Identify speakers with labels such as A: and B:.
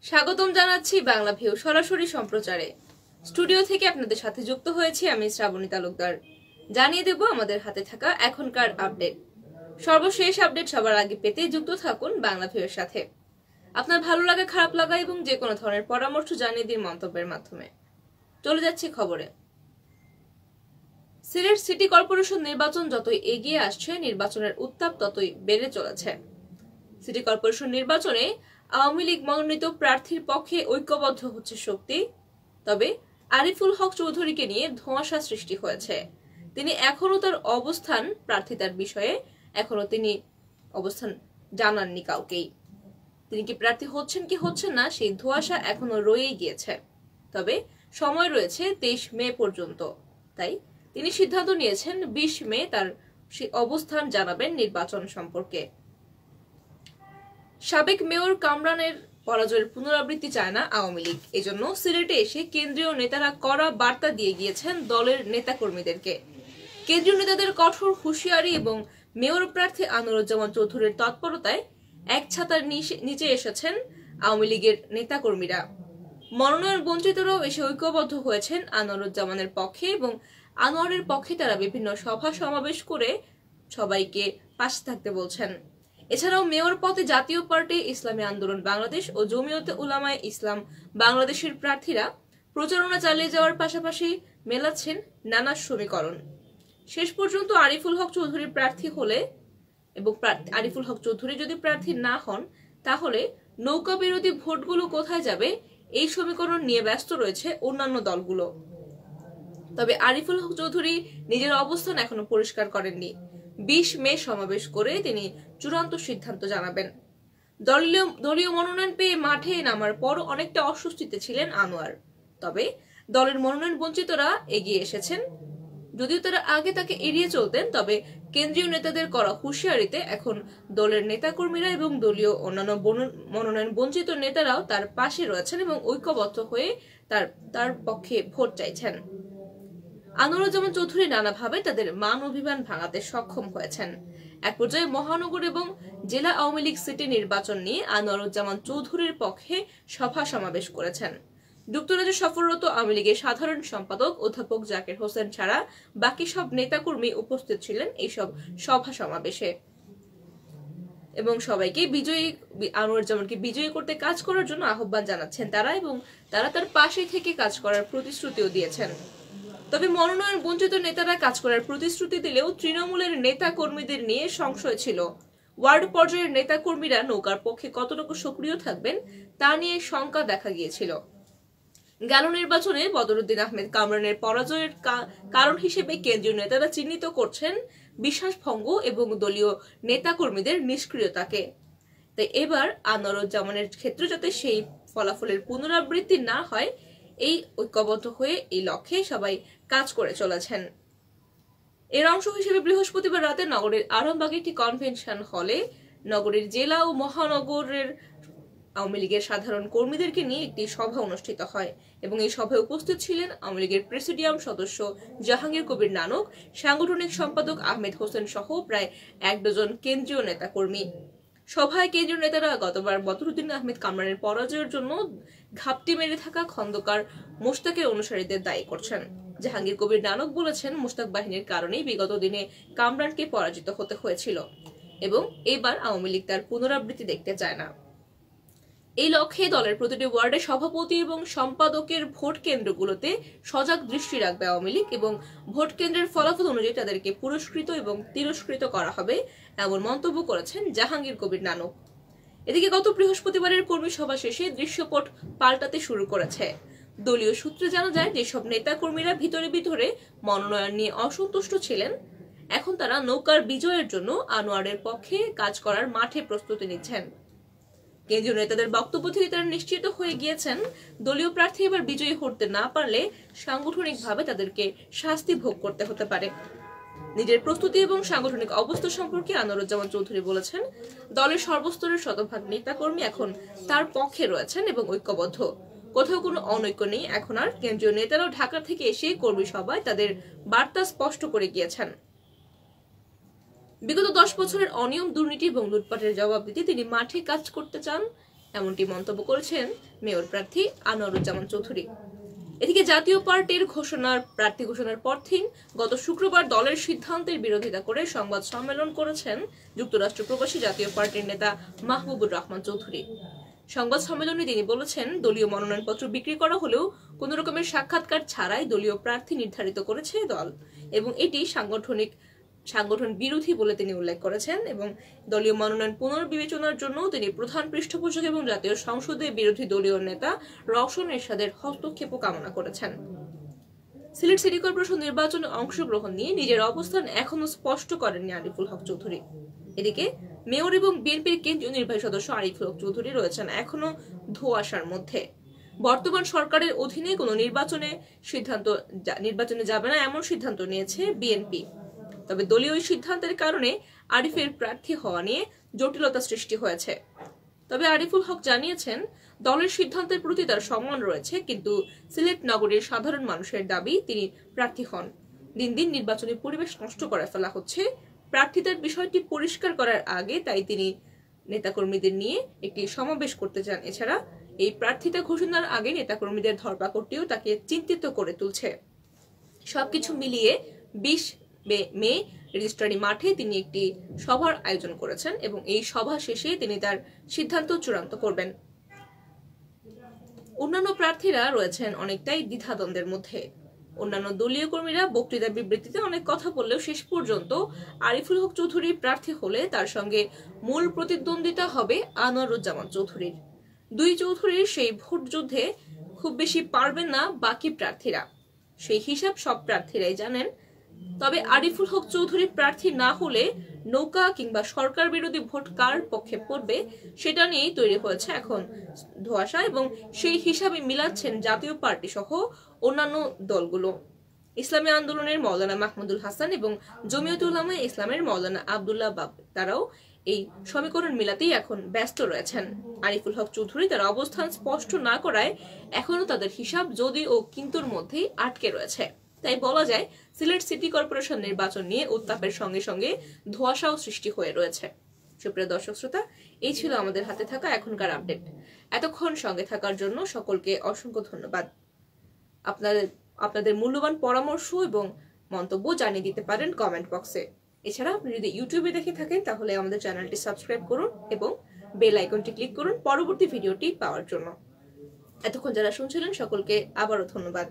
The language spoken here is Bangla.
A: স্বাগতম জানাচ্ছি বাংলাভিউ সরাসরি সম্প্রচারে। স্টুডিও থেকে আপনাদের সাথে যুক্ত হয়েছি আমি শ্রাবণী তালুকদার। জানিয়ে দেব আমাদের হাতে থাকা এখনকার আপডেট। সর্বশেষ আপডেট সবার আগে পেতে যুক্ত থাকুন বাংলাভিউয়ের সাথে। আপনার ভালো লাগা, খারাপ লাগা এবং যে কোনো ধরনের পরামর্শ জানিয়ে দিন মন্তব্যের মাধ্যমে। চলে যাচ্ছে খবরে। সিলেট সিটি কর্পোরেশন নির্বাচন যতই এগিয়ে আসছে, নির্বাচনের উত্তাপ ততই বেড়ে চলেছে। সিটি কর্পোরেশন নির্বাচনে আওয়ামী লীগ মনোনীত প্রার্থীর পক্ষে ঐক্যবদ্ধ হচ্ছে শক্তি। তবে আরিফুল হক চৌধুরীকে নিয়ে ধোঁয়াশা সৃষ্টি হয়েছে। তিনি এখনো তার অবস্থান প্রার্থিতার বিষয়ে তিনি অবস্থান জানাননি কাউকেই। তিনি কি প্রার্থী হচ্ছেন কি হচ্ছেন না সেই ধোঁয়াশা এখনো রয়েই গিয়েছে। তবে সময় রয়েছে 23 মে পর্যন্ত। তাই তিনি সিদ্ধান্ত নিয়েছেন 20 মে তার অবস্থান জানাবেন নির্বাচন সম্পর্কে। সাবেক মেয়র কামরানের পরাজয়ের পুনরাবৃত্তি চায় না আওয়ামী লীগ। এজন্য সিলেটে এসে কেন্দ্রীয় নেতারা কড়া বার্তা দিয়ে গিয়েছেন দলের নেতাকর্মীদেরকে। কেন্দ্রীয় নেতাদের কঠোর হুঁশিয়ারি এবং মেয়র প্রার্থী আনোয়ারুজ্জামান চৌধুরীর তৎপরতায় এক ছাতার নিচে এসেছেন আওয়ামী লীগের নেতাকর্মীরা। মনোনয়ন বঞ্চিতরাও এসে ঐক্যবদ্ধ হয়েছেন আনোয়ারুজ্জামানের পক্ষে এবং আনোয়ারের পক্ষে তারা বিভিন্ন সভা সমাবেশ করে সবাইকে পাশে থাকতে বলছেন। এছাড়াও মেয়র পদে জাতীয় পার্টি, ইসলামী আন্দোলন বাংলাদেশ ও জমিয়তে উলামায়ে ইসলাম বাংলাদেশের প্রার্থীরা প্রচারণা চালিয়ে যাওয়ার পাশাপাশি মেলাচ্ছেন নানা সমীকরণ। শেষ পর্যন্ত আরিফুল হক চৌধুরী প্রার্থী হলে এবং আরিফুল হক চৌধুরী যদি প্রার্থী না হন তাহলে নৌকা বিরোধী ভোটগুলো কোথায় যাবে এই সমীকরণ নিয়ে ব্যস্ত রয়েছে অন্যান্য দলগুলো। তবে আরিফুল হক চৌধুরী নিজের অবস্থান এখনো পরিষ্কার করেননি। 20 মে সমাবেশ করে তিনি চূড়ান্ত সিদ্ধান্ত জানাবেন। দলীয় মনোনয়ন পেয়ে মাঠে নামার পর অনেকটা অস্বস্তিতে ছিলেন আনোয়ার। তবে দলের মনোনয়ন বঞ্চিতরা এগিয়ে এসেছেন। যদিও তারা আগে তাকে এড়িয়ে চলতেন, তবে কেন্দ্রীয় নেতাদের করা হুঁশিয়ারিতে এখন দলের নেতাকর্মীরা এবং দলীয় অন্যান্য মনোনয়ন বঞ্চিত নেতারাও তার পাশে রয়েছেন এবং ঐক্যবদ্ধ হয়ে তার পক্ষে ভোট চাইছেন। আনোয়ারুজ্জামান চৌধুরী নানাভাবে তাদের মান অভিমান ভাঙাতে সক্ষম হয়েছেন। এক পর্যায়ে মহানগর এবং জেলা আওয়ামী লীগ সিটি নির্বাচন নিয়ে আনোয়ারুজ্জামান চৌধুরীর পক্ষে সভা সমাবেশ করেছেন। যুক্তরাজ্যে সফররত আওয়ামী লীগের সাধারণ সম্পাদক অধ্যাপক জাকির হোসেন ছাড়া বাকি সব নেতাকর্মী উপস্থিত ছিলেন এইসব সভা সমাবেশে এবং সবাইকে আনোয়ারুজ্জামানকে বিজয়ী করতে কাজ করার জন্য আহ্বান জানাচ্ছেন তারা এবং তারা তার পাশে থেকে কাজ করার প্রতিশ্রুতিও দিয়েছেন। তবে মনোনয়ন বঞ্চিত নেতারা কাজ করার প্রতিশ্রুতি দিলেও তৃণমূলের নেতা কর্মীদের নিয়ে সংশয় ছিল। ওয়ার্ড পর্যায়ের নেতা কর্মীরা নৌকার পক্ষে কতটুকু সক্রিয় থাকবেন তা নিয়ে শঙ্কা দেখা গিয়েছিল। গেল নির্বাচনে বদরুদ্দিন আহমেদ কামরানের পরাজয়ের কারণ হিসেবে কেন্দ্রীয় নেতারা চিহ্নিত করছেন বিশ্বাস ভঙ্গ এবং দলীয় নেতা কর্মীদের নিষ্ক্রিয়তাকে। তাই এবার আনোয়ারুজ্জামানের ক্ষেত্রে যাতে সেই ফলাফলের পুনরাবৃত্তি না হয়, এই ঐক্যবদ্ধ হয়ে এই লক্ষ্যে সবাই কাজ করে চলেছেন। এর অংশ হিসেবে বৃহস্পতিবার রাতে নগরের আরামবাগে একটি কনভেনশন হলে নগরীর জেলা ও মহানগরের আওয়ামী লীগের সাধারণ কর্মীদেরকে নিয়ে একটি সভা অনুষ্ঠিত হয় এবং এই সভায় উপস্থিত ছিলেন আওয়ামী লীগের প্রেসিডিয়াম সদস্য জাহাঙ্গীর কবির নানক, সাংগঠনিক সম্পাদক আহমেদ হোসেন সহ প্রায় 1 ডজন কেন্দ্রীয় নেতা কর্মী। সভায় কেন্দ্রীয় নেতারা গতবার বদরুদ্দিন আহমেদ কামরানের পরাজয়ের জন্য ঘাপটি মেরে থাকা খন্দকার মোশতাকের অনুসারীদের দায়ী করছেন। জাহাঙ্গীর কবির নানক বলেছেন, মোশতাক বাহিনীর কারণেই বিগত দিনে কামরানকে পরাজিত হতে হয়েছিল এবং এবার আওয়ামী লীগ তার পুনরাবৃত্তি দেখতে চায় না। এই লক্ষ্যে দলের প্রতিটি ওয়ার্ডে সভাপতি এবং সম্পাদকের ভোট কেন্দ্রগুলোতে সজাগ দৃষ্টি রাখবে আওয়ামী লীগ এবং ভোট কেন্দ্রের ফলাফল অনুযায়ী তাদেরকে পুরস্কৃত এবং তিরস্কৃত করা হবে এমন মন্তব্য করেছেন জাহাঙ্গীর কবির নানক। এদিকে গত বৃহস্পতিবারের কর্মী সভা শেষে দৃশ্যপট পাল্টাতে শুরু করেছে। দলীয় সূত্রে জানা যায়, যেসব নেতা কর্মীরা ভিতরে মনোনয়ন নিয়ে অসন্তুষ্ট ছিলেন, এখন তারা নৌকার বিজয়ের জন্য আনোয়ারের পক্ষে কাজ করার মাঠে প্রস্তুতি নিচ্ছেন। কেন্দ্রীয় নেতাদের বক্তব্য থেকে তারা নিশ্চিত হয়ে গিয়েছেন, দলীয় প্রার্থী এবার বিজয়ী হতে না পারলে সাংগঠনিকভাবে তাদেরকে শাস্তি ভোগ করতে হতে পারে। নিজের প্রস্তুতি এবং সাংগঠনিক অবস্থা সম্পর্কে আনোয়ারুজ্জামান চৌধুরী বলেছেন, দলের সর্বস্তরের শতভাগ নেতাকর্মী এখন তার পক্ষে রয়েছেন এবং ঐক্যবদ্ধ। কোথাও কোনো অনৈক্য নেই। এখন আর কেন্দ্রীয় নেতারাও ঢাকা থেকে এসে কর্মী সভায় তাদের বার্তা স্পষ্ট করে গিয়েছেন। বিগত 10 বছরের অনিয়ম, দুর্নীতি এবং লুটপাটের জবাব দিতে তিনি মাঠে কাজ করতে চান এমনটি মন্তব্য করেছেন মেয়র প্রার্থী আনোয়ারুজ্জামান চৌধুরী। এদিকে জাতীয় পার্টির প্রার্থী ঘোষণার পরদিন গত শুক্রবার দলের সিদ্ধান্তের বিরোধিতা করে সংবাদ সম্মেলন করেছেন যুক্তরাষ্ট্র প্রবাসী জাতীয় পার্টির নেতা মাহবুবুর রহমান চৌধুরী। সংবাদ সম্মেলনে তিনি বলেছেন, দলীয় মনোনয়নপত্র বিক্রি করা হলেও কোন রকমের সাক্ষাৎকার ছাড়াই দলীয় প্রার্থী নির্ধারিত করেছে দল এবং এটি সংগঠন বিরোধী বলে তিনি উল্লেখ করেছেন এবং দলীয় মনোনয়ন পুনর্বিবেচনার জন্য তিনি প্রধান পৃষ্ঠপোষক এবং জাতীয় সংসদে বিরোধী দলীয় নেতা রওশন এরশাদের হস্তক্ষেপ কামনা করেছেন। সিলেট সিটি কর্পোরেশন নির্বাচনে অংশগ্রহণ নিয়ে নিজের অবস্থান এখনো স্পষ্ট করেননি আরিফুল হক চৌধুরী। এদিকে মেয়র এবং বিএনপির কেন্দ্রীয় নির্বাহী সদস্য আরিফুল হক চৌধুরী রয়েছেন এখনো ধোঁয়াশার মধ্যে। বর্তমান সরকারের অধীনে কোনো নির্বাচনে যাবে না এমন সিদ্ধান্ত নিয়েছে বিএনপি। তবে দলীয় সিদ্ধান্তের কারণে আরিফের প্রার্থী হওয়া নিয়ে জটিলতা সৃষ্টি হয়েছে। তবে আরিফুল হক জানিয়েছেন, দলের সিদ্ধান্তের প্রতি তার সম্মান রয়েছে, কিন্তু সিলেট নগরীর সাধারণ মানুষের দাবি তিনি প্রার্থী হন। দিন দিন নির্বাচনী পরিবেশ নষ্ট করে ফেলা হচ্ছে। প্রার্থিতার বিষয়টি পরিষ্কার করার আগে তাই তিনি নেতাকর্মীদের নিয়ে একটি সমাবেশ করতে চান। এছাড়া এই প্রার্থিতা ঘোষণার আগে নেতাকর্মীদের ধরপাকড়টিও তাকে চিন্তিত করে তুলছে। সবকিছু মিলিয়ে 20 মে রেজিস্ট্রারি মাঠে তিনি একটি সভার আয়োজন করেছেন এবং এই সভা শেষে তিনি তার সিদ্ধান্ত চূড়ান্ত করবেন। অন্যান্য প্রার্থীরা রয়েছেন অনেকটাই দ্বিধাদ্বন্দ্বের মধ্যে। অন্যান্য দলীয় কর্মীরা বক্তৃতা বিবৃতিতে অনেক কথা বললেও শেষ পর্যন্ত আরিফুল হক চৌধুরী প্রার্থী হলে তার সঙ্গে মূল প্রতিদ্বন্দ্বিতা হবে আনোয়ারুজ্জামান চৌধুরীর। দুই চৌধুরীর সেই ভোট যুদ্ধে খুব বেশি পারবেন না বাকি প্রার্থীরা, সেই হিসাব সব প্রার্থীরাই জানেন। তবে আরিফুল হক চৌধুরী প্রার্থী না হলে নৌকা কিংবা সরকার বিরোধী ভোট কার পক্ষে পড়বে সেটা নিয়েই তৈরি হয়েছে এখন ধোঁয়াশা এবং সেই হিসাবে মিলাচ্ছেন জাতীয় পার্টি সহ অন্যান্য দলগুলো। ইসলামী আন্দোলনের মাওলানা মাহমুদুল হাসান এবং জমিয়তুল উলামায়ে ইসলামের মাওলানা আব্দুল্লাহ বাব তারাও এই সমীকরণ মিলাতেই এখন ব্যস্ত রয়েছেন। আরিফুল হক চৌধুরী তার অবস্থান স্পষ্ট না করায় এখনো তাদের হিসাব যদি ও কিন্তুর মধ্যেই আটকে রয়েছে। তাই বলা যায় সিলেট সিটি কর্পোরেশন নির্বাচন নিয়ে উত্তাপের সঙ্গে সঙ্গে ধোঁয়াশাও সৃষ্টি হয়ে রয়েছে। সুপ্রিয় দর্শক শ্রোতা, এই ছিল আমাদের হাতে থাকা এখনকার আপডেট। এতক্ষণ সঙ্গে থাকার জন্য সকলকে অসংখ্য ধন্যবাদ। আপনাদের মূল্যবান পরামর্শ এবং মন্তব্য জানিয়ে দিতে পারেন কমেন্ট বক্সে। এছাড়া আপনি যদি ইউটিউবে দেখে থাকেন তাহলে আমাদের চ্যানেলটি সাবস্ক্রাইব করুন এবং বেল আইকনটি ক্লিক করুন পরবর্তী ভিডিওটি পাওয়ার জন্য। এতক্ষণ যারা শুনছিলেন সকলকে আবারও ধন্যবাদ।